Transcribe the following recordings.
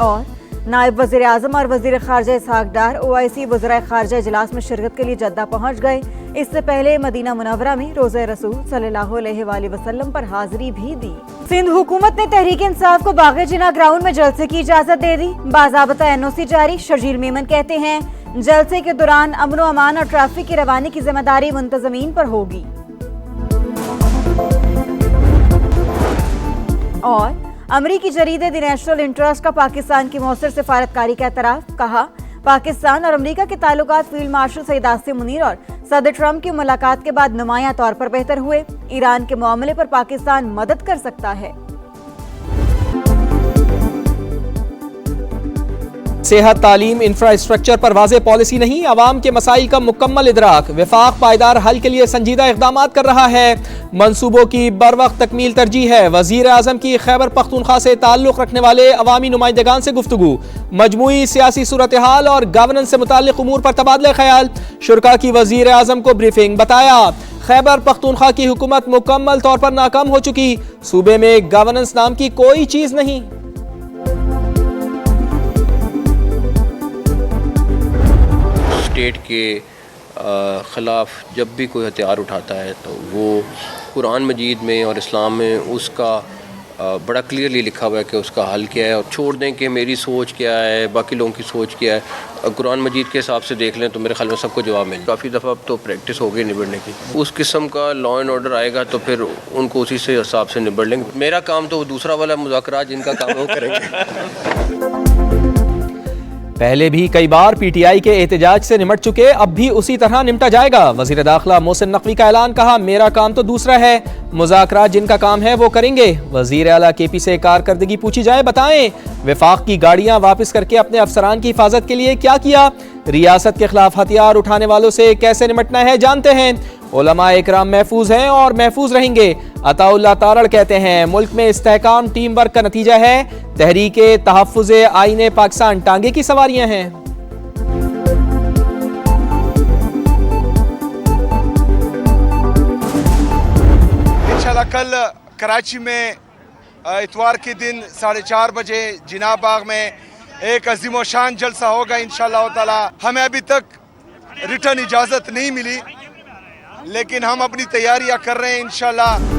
और नायब वज़ीर आज़म और वज़ीर ख़ारजा इसहाक़ डार OIC वज़राए ख़ारजा इजलास में शिरकत के लिए जद्दा पहुँच गए। इससे पहले मदीना मुनव्वरा में रोज़े रसूल सल्लल्लाहु अलैहि वसल्लम पर हाज़िरी भी दी। सिंध हुकूमत ने तहरीक इंसाफ को बाग़े जिना ग्राउंड में जलसे की इजाज़त दे दी। बाज़ाबता NOC जारी। शर्जील मेमन कहते हैं जलसे के दौरान अमन व अमान और ट्रैफिक की रवानी की जिम्मेदारी मुंतज़मीन पर होगी। और अमरीकी जरीदे द नेशनल इंटरेस्ट का पाकिस्तान की मौसर सिफारतकारी का एतराफ़। कहा पाकिस्तान और अमरीका के ताल्लुकात फील्ड मार्शल सईद आसिम मुनीर और सदर ट्रंप की मुलाकात के बाद नुमाया तौर पर बेहतर हुए। ईरान के मामले पर पाकिस्तान मदद कर सकता है। सेहत, तालीम, इंफ्रास्ट्रक्चर पर वाज़ेह पॉलिसी नहीं, अवाम के मसाइल का मुकम्मल इदराक। वफाक पायदार हल के लिए संजीदा इक़दामात कर रहा है। मंसूबों की बरवक्त तकमील तरजीह है। वज़ीर आज़म की खैबर पख्तूनख्वा से ताल्लुक़ रखने वाले अवामी नुमाइंदगान से गुफ्तगू। मजमूई सियासी सूरत हाल और गवर्नेंस से मुताल्लिक़ उमूर पर तबादला ख्याल। शुरका की वज़ीर आज़म को ब्रीफिंग। बताया खैबर पख्तूनख्वा की हुकूमत मुकम्मल तौर पर नाकाम हो चुकी। सूबे में गवर्नेंस नाम की कोई चीज़ नहीं। स्टेट के ख़िलाफ़ जब भी कोई हथियार उठाता है तो वो कुरान मजीद में और इस्लाम में उसका बड़ा क्लियरली लिखा हुआ है कि उसका हल क्या है। और छोड़ दें कि मेरी सोच क्या है, बाकी लोगों की सोच क्या है, कुरान मजीद के हिसाब से देख लें तो मेरे ख्याल में सबको जवाब मिले। काफ़ी दफ़ा अब तो प्रैक्टिस हो गई निबड़ने की। उस किस्म का लॉ एंड ऑर्डर आएगा तो फिर उनको उसी से हिसाब से निबड़ लेंगे। मेरा काम तो दूसरा वाला मुज़ाकरात जिनका काम है वो करेंगे। पहले भी कई बार PTI के एहतजाज से निमट चुके, अब भी उसी तरह निमटा जाएगा। वज़ीर दाखिला मोहसिन नकवी का ऐलान। कहा मेरा काम तो दूसरा है, मुज़ाकरात जिनका काम है वो करेंगे। वज़ीर आला KP से कारकर्दगी पूछी जाए, बताएं वफाक की गाड़ियां वापस करके अपने अफसरान की हिफाजत के लिए क्या किया। रियासत के खिलाफ हथियार उठाने वालों से कैसे निमटना है जानते हैं। उलमा इकराम महफूज हैं और महफूज रहेंगे। अताउल्लाह तारड़ कहते हैं मुल्क में इस्तेहकाम टीम वर्क का नतीजा है। तहरीके तहफ़्फ़ुज़े आईने पाकिस्तान टांगे की सवारियां हैं। इंशाल्लाह कल कराची में इतवार के दिन 4:30 बजे जिना बाग में एक अजीम शान जलसा होगा इंशाल्लाह ताला। हमें अभी तक रिटर्न इजाज़त नहीं मिली, लेकिन हम अपनी तैयारियां कर रहे हैं इंशाल्लाह।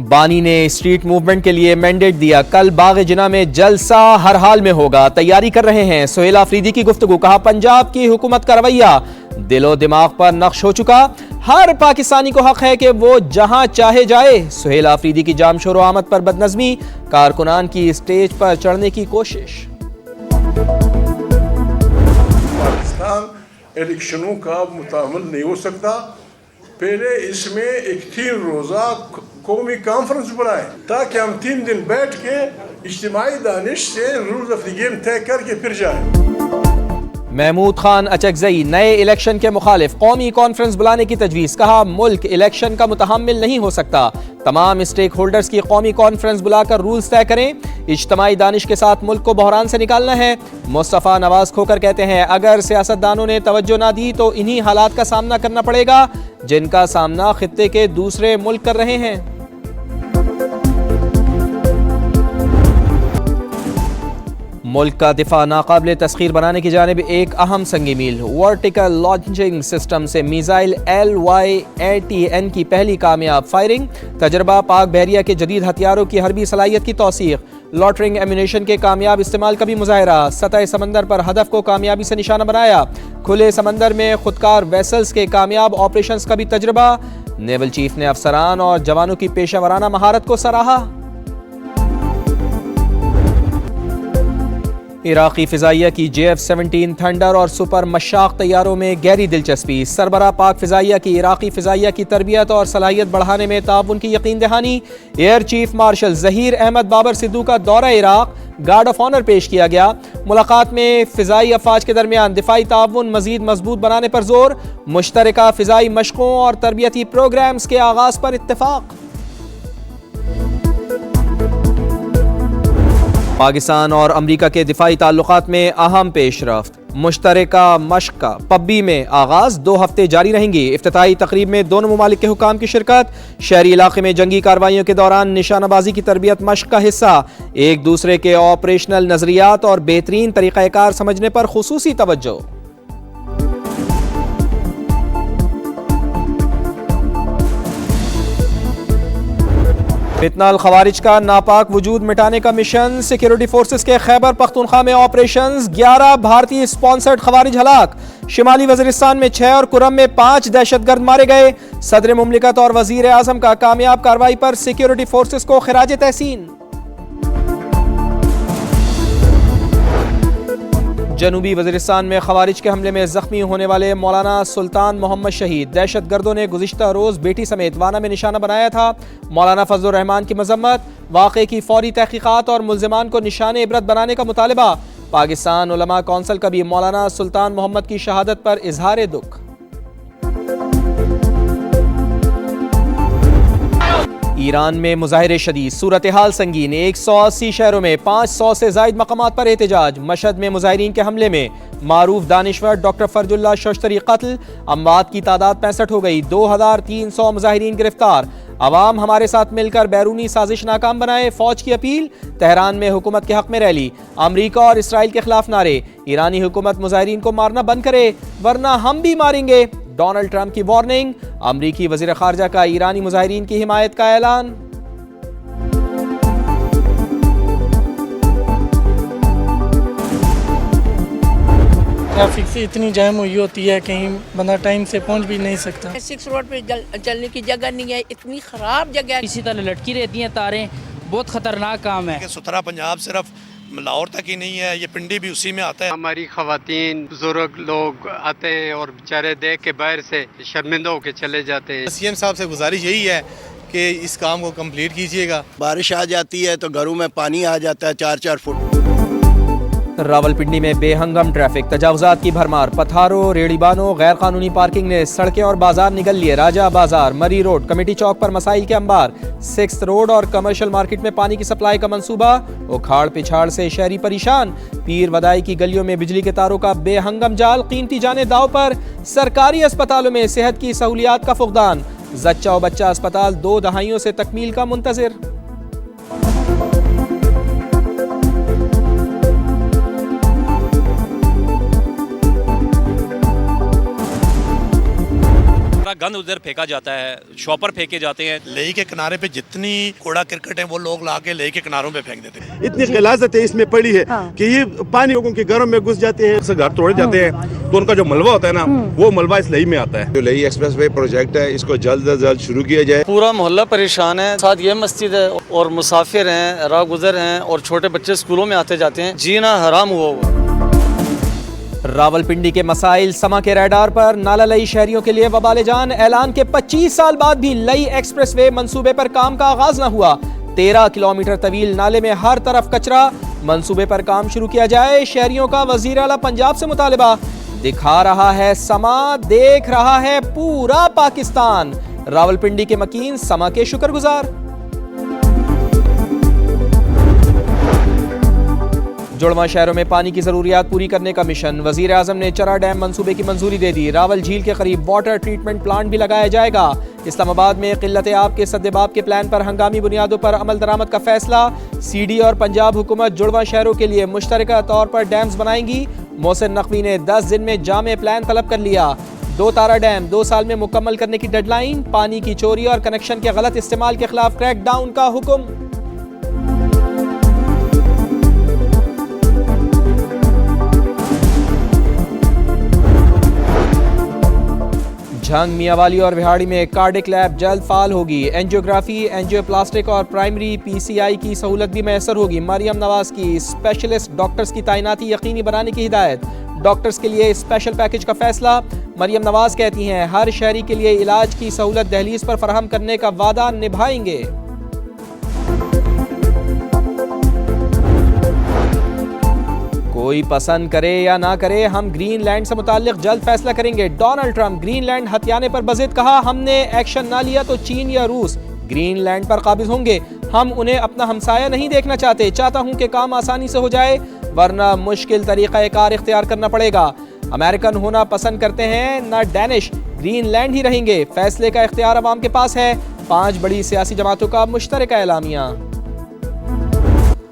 बानी ने स्ट्रीट मूवमेंट के लिए मैंडेट दिया। कल बाग जिना में जलसा हर हाल में होगा, तैयारी कर रहे हैं। सुहेल आफरीदी की गुफ्तगू। कहा पंजाब की हुकूमत का रवैया दिलो दिमाग पर नक्श हो चुका। हर पाकिस्तानी को हक है कि वो जहां चाहे जाए। सुहेल आफरीदी की जाम शोर आमद पर बदनज़मी, कारकुनान की स्टेज पर चढ़ने की कोशिश। पाकिस्तान इलेक्शनों का मुतामिल नहीं हो सकता। पहले इसमें एक 3 रोज़ा कौमी कॉन्फ्रेंस बुलाएं ताकि हम 3 दिन बैठ के इज्तिमाई दानिश से रूल्स ऑफ द गेम तय करके फिर जाएं। महमूद खान अचकजई नए इलेक्शन के मुखालिफ, कौमी कॉन्फ्रेंस बुलाने की तजवीज़। कहा मुल्क इलेक्शन का मुतहम्मिल नहीं हो सकता। तमाम स्टेक होल्डर्स की कौमी कॉन्फ्रेंस बुलाकर रूल्स तय करें। इज्तिमाई दानिश के साथ मुल्क को बहरान से निकालना है। मुस्तफ़ा नवाज खोकर कहते हैं अगर सियासतदानों ने तवज्जो ना दी तो इन्हीं हालात का सामना करना पड़ेगा जिनका सामना खित्ते के दूसरे मुल्क कर रहे हैं। मुल्क का दिफा नाकाबिले तस्खीर बनाने की जानिब एक अहम संगी मील। वर्टिकल लॉन्चिंग सिस्टम से मिसाइल LYATN की पहली कामयाब फायरिंग। तजर्बा पाक बहरिया के जदीद हथियारों की हरबी सलाहियत की तौसीक़। लॉटरिंग एम्यूनेशन के कामयाब इस्तेमाल का भी मुजाहरा। सतह समंदर पर हदफ को कामयाबी से निशाना बनाया। खुले समंदर में खुदकार वेसल्स के कामयाब ऑपरेशंस का भी तजर्बा। नेवल चीफ ने अफसरान और जवानों की पेशेवराना महारत को सराहा। इराक़ी फ़िज़ाइया की JF-17 थंडर और सुपर मशाक तैयारों में गहरी दिलचस्पी। सरबरा पाक फ़िज़ाइया की इराक़ी फ़िज़ाइया की तरबियत और सलाहियत बढ़ाने में ताउन की यकीन दहानी। Air chief marshal Zaheer Ahmed Babar Sidhu का दौरा इराक़, गार्ड ऑफ ऑनर पेश किया गया। मुलाकात में फ़िज़ाई अफ़वाज के दरमियान दिफ़ाई ताउन मज़ीद मजबूत बनाने पर जोर। मुश्तरका फ़िज़ाई मशक़ों और तरबियती प्रोग्राम्स के आगाज़ पर इत्तेफ़ाक। पाकिस्तान और अमरीका के दिफाई ताल्लुकात में अहम पेशरफ्त। मुश्तरका मश्क का पब्बी में आगाज 2 हफ्ते जारी रहेंगी। इफ्तिताही तकरीब में दोनों मुमालिक के हुकाम की शिरकत। शहरी इलाके में जंगी कार्रवाइयों के दौरान निशानाबाजी की तरबियत मश्क का हिस्सा। एक दूसरे के ऑपरेशनल नजरियात और बेहतरीन तरीक़ाकार समझने पर खुसूसी तवज्जो। फितना अल खवारिज का नापाक वजूद मिटाने का मिशन। सिक्योरिटी फोर्सेस के खैबर पख्तूनख्वा में ऑपरेशंस। 11 भारतीय स्पॉन्सर्ड खवारिज हलाक। शिमाली वजीरिस्तान में 6 और कुरम में 5 दहशतगर्द मारे गए। सदर मुमलिकत और वजीर आजम का कामयाब कार्रवाई पर सिक्योरिटी फोर्सेस को खिराज तहसीन। जनूबी वजीरिस्तान में खवारिज के हमले में जख्मी होने वाले मौलाना सुल्तान मोहम्मद शहीद। दहशतगर्दों ने गुज़िश्ता रोज़ बेटी समेत वाना में निशाना बनाया था। मौलाना फजलुर रहमान की मजम्मत। वाक़े की फौरी तहकीकात और मुल्ज़िमान को निशान इबरत बनाने का मुतालबा। पाकिस्तान उलमा कौंसिल का भी मौलाना सुल्तान मोहम्मद की शहादत पर इजहार दुख। ईरान में मुजाहिरे शदीद, सूरत हाल संगीन। 180 शहरों में 500 से ज़ायद मकामात पर एहतजाज। मशहद में मुजाहिरीन के हमले में मारूफ दानिश्वर डॉक्टर फर्जुल्लाह शश्तरी कत्ल। अमवात की तादाद 65 हो गई। 2300 मुजाहिरीन गिरफ्तार। अवाम हमारे साथ मिलकर बैरूनी साजिश नाकाम बनाए, फौज की अपील। तेहरान में हुकूमत के हक में रैली। अमरीका और इसराइल के खिलाफ नारे। ईरानी हुकूमत मुजाहिरीन को मारना बंद करे वरना हम भी मारेंगे। डोनाल्ड ट्रंप की वार्निंग। अमरीकी वज़ीर ख़ारजा का ईरानी मुजाहिरीन की हिमायत का ऐलान। ट्रैफिक से इतनी जैम हुई होती है, कहीं बंदा टाइम से पहुंच भी नहीं सकता। 6 रोड पे चलने की जगह नहीं है, इतनी ख़राब जगह है। इसी तरह लटकी रहती हैं तारें, बहुत ख़तरनाक काम है। सुथरा पंजाब सिर्फ लाहौर तक ही नहीं है, ये पिंडी भी उसी में आता है। हमारी ख़वातीन बुजुर्ग लोग आते हैं और बेचारे देख के बाहर से शर्मिंदा होकर चले जाते हैं। सीएम साहब से गुजारिश यही है कि इस काम को कंप्लीट कीजिएगा। बारिश आ जाती है तो घरों में पानी आ जाता है 4-4 फुट। रावलपिंडी में बेहंगम ट्रैफिक, तजावुजात की भरमार। पथारों, रेड़ीबानों, गैर कानूनी पार्किंग ने सड़कें और बाजार निगल लिए। राजा बाजार, मरी रोड, कमेटी चौक पर मसाइल के अंबार। 6th रोड और कमर्शियल मार्केट में पानी की सप्लाई का मंसूबा। उखाड़ पिछाड़ से शहरी परेशान। पीर वदाई की गलियों में बिजली के तारों का बेहंगम जाल। कीमती जाने दाव पर। सरकारी अस्पतालों में सेहत की सहूलियात का फुकदान। जच्चा और बच्चा अस्पताल 2 दहाइयों से तकमील का मुंतजिर। गंद उधर फेंका जाता है, शॉपर फेंके जाते हैं। लेई के किनारे पे जितनी कूड़ा क्रिकेट है वो लोग ला के लेई के किनारों पे फेंक देते हैं। इतनी गिलाजत है इसमें पड़ी है कि ये पानी लोगों के घरों में घुस जाते हैं, घर तोड़े जाते हैं, तो उनका जो मलबा होता है ना वो मलबा इस लेई में आता है। जो लेई एक्सप्रेसवे प्रोजेक्ट है इसको जल्द से जल्द शुरू किया जाए। पूरा मोहल्ला परेशान है, साथ ये मस्जिद है और मुसाफिर हैं, राह गुजर हैं और छोटे बच्चे स्कूलों में आते जाते हैं, जीना हराम हुआ। रावलपिंडी के मसाइल समा के रडार पर। नाला लई शहरियों के लिए वबाले जान। ऐलान के 25 साल बाद भी लई एक्सप्रेसवे मंसूबे पर काम का आगाज न हुआ। 13 किलोमीटर तवील नाले में हर तरफ कचरा। मंसूबे पर काम शुरू किया जाए, शहरियों का वजीर आला पंजाब से मुतालबा। दिखा रहा है समा, देख रहा है पूरा पाकिस्तान। रावलपिंडी के मकीन समा के शुक्रगुजार। जुड़वा शहरों में पानी की जरूरियात पूरी करने का मिशन। वजीर आजम ने चरा डैम मंसूबे की मंजूरी दे दी। रावल झील के करीब वाटर ट्रीटमेंट प्लांट भी लगाया जाएगा। इस्लामाबाद में किल्लत आब के सद्देबाब के प्लान पर हंगामी बुनियादों पर अमल दरामद का फैसला। सीडी और पंजाब हुकूमत जुड़वा शहरों के लिए मुश्तरका तौर पर डैम्स बनाएंगी। मोहसिन नकवी ने 10 दिन में जामे प्लान तलब कर लिया। 2 तारा डैम 2 साल में मुकम्मल करने की डेडलाइन। पानी की चोरी और कनेक्शन के गलत इस्तेमाल के खिलाफ क्रैकडाउन का हुक्म। झंग, मियावाली और विहाड़ी में कार्डिक लैब जल्द फाल होगी। एंजियोग्राफी, एंजियोप्लास्टिक और प्राइमरी PCI की सहूलत भी मैसर होगी। मरियम नवाज की स्पेशलिस्ट डॉक्टर्स की तैनाती यकीनी बनाने की हिदायत। डॉक्टर्स के लिए स्पेशल पैकेज का फैसला। मरियम नवाज कहती हैं हर शहरी के लिए इलाज की सहूलत दहलीज पर फराहम करने का वादा निभाएंगे। कोई पसंद करे या ना करे, हम ग्रीनलैंड से मुताल्लिक जल्द फैसला करेंगे। डोनाल्ड ट्रंप ग्रीनलैंड हथियाने पर बजिद, कहा हमने एक्शन ना लिया तो चीन या रूस ग्रीनलैंड पर काबिज होंगे। हम उन्हें अपना हमसाया नहीं देखना चाहते। चाहता हूं कि काम आसानी से हो जाए। वरना मुश्किल तरीका कार इख्तियार करना पड़ेगा। अमेरिकन होना पसंद करते हैं न डैनिश, ग्रीनलैंड ही रहेंगे। फैसले का इख्तियार अवाम के पास है। 5 बड़ी सियासी जमातों का मुश्तरका एलामिया।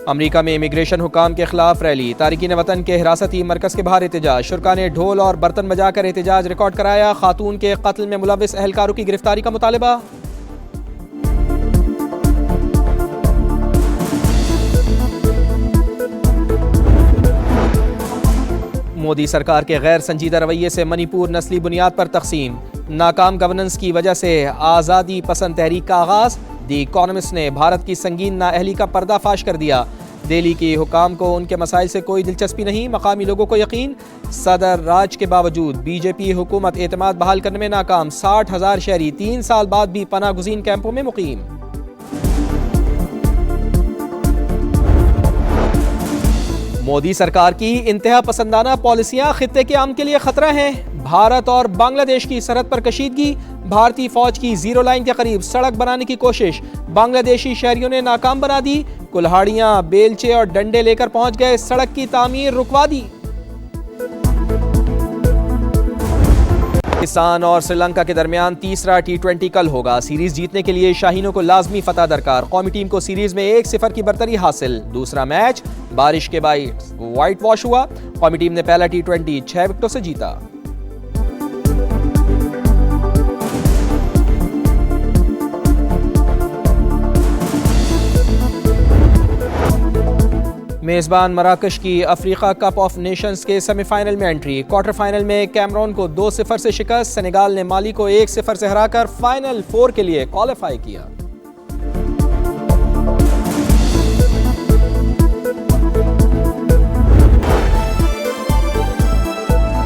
अमेरिका में इमिग्रेशन हुकाम के खिलाफ रैली, तारिकीन वतन के हिरासती मरकज के बाहर एहतजाज। शुरका ने ढोल और बर्तन बजाकर एहतजाज रिकॉर्ड कराया। खातून के कत्ल में मुलविस एहलकारों की गिरफ्तारी का मुतालबा। मोदी सरकार के गैर संजीदा रवैये से मणिपुर नस्ली बुनियाद पर तकसीम। नाकाम गवर्नेंस की वजह से आज़ादी पसंद तहरीक का आगाज। दी इकॉनमिस्ट ने भारत की संगीन नाअहली का पर्दाफाश कर दिया। दिल्ली की हुकाम को उनके मसाइल से कोई दिलचस्पी नहीं, मकामी लोगों को यकीन। सदर राज के बावजूद बीजेपी हुकूमत एतमाद बहाल करने में नाकाम। 60,000 शहरी 3 साल बाद भी पनाह गुज़ीन कैंपों में मुकीम। मोदी सरकार की इंतहा पसंदाना पॉलिसियां खित्ते के अमन के लिए खतरा हैं। भारत और बांग्लादेश की सरहद पर कशीदगी। भारतीय फौज की जीरो लाइन के करीब सड़क बनाने की कोशिश बांग्लादेशी शहरियों ने नाकाम बना दी। कुल्हाड़ियां, बेलचे और डंडे लेकर पहुंच गए, सड़क की तामीर रुकवा दी। पाकिस्तान और श्रीलंका के दरमियान तीसरा T20 कल होगा। सीरीज जीतने के लिए शाहीनों को लाजमी फतह दरकार। कौमी टीम को सीरीज में 1-0 की बरतरी हासिल। दूसरा मैच बारिश के बाद व्हाइट वॉश हुआ। कौमी टीम ने पहला T20 6 विकेटों से जीता। मेज़बान मराकश की अफ्रीका कप ऑफ नेशंस के सेमीफाइनल में एंट्री। क्वार्टर फाइनल में कैमरून को 2-0 से शिकस्त। सेनेगाल ने माली को 1-0 से हराकर फाइनल 4 के लिए क्वालिफाई किया।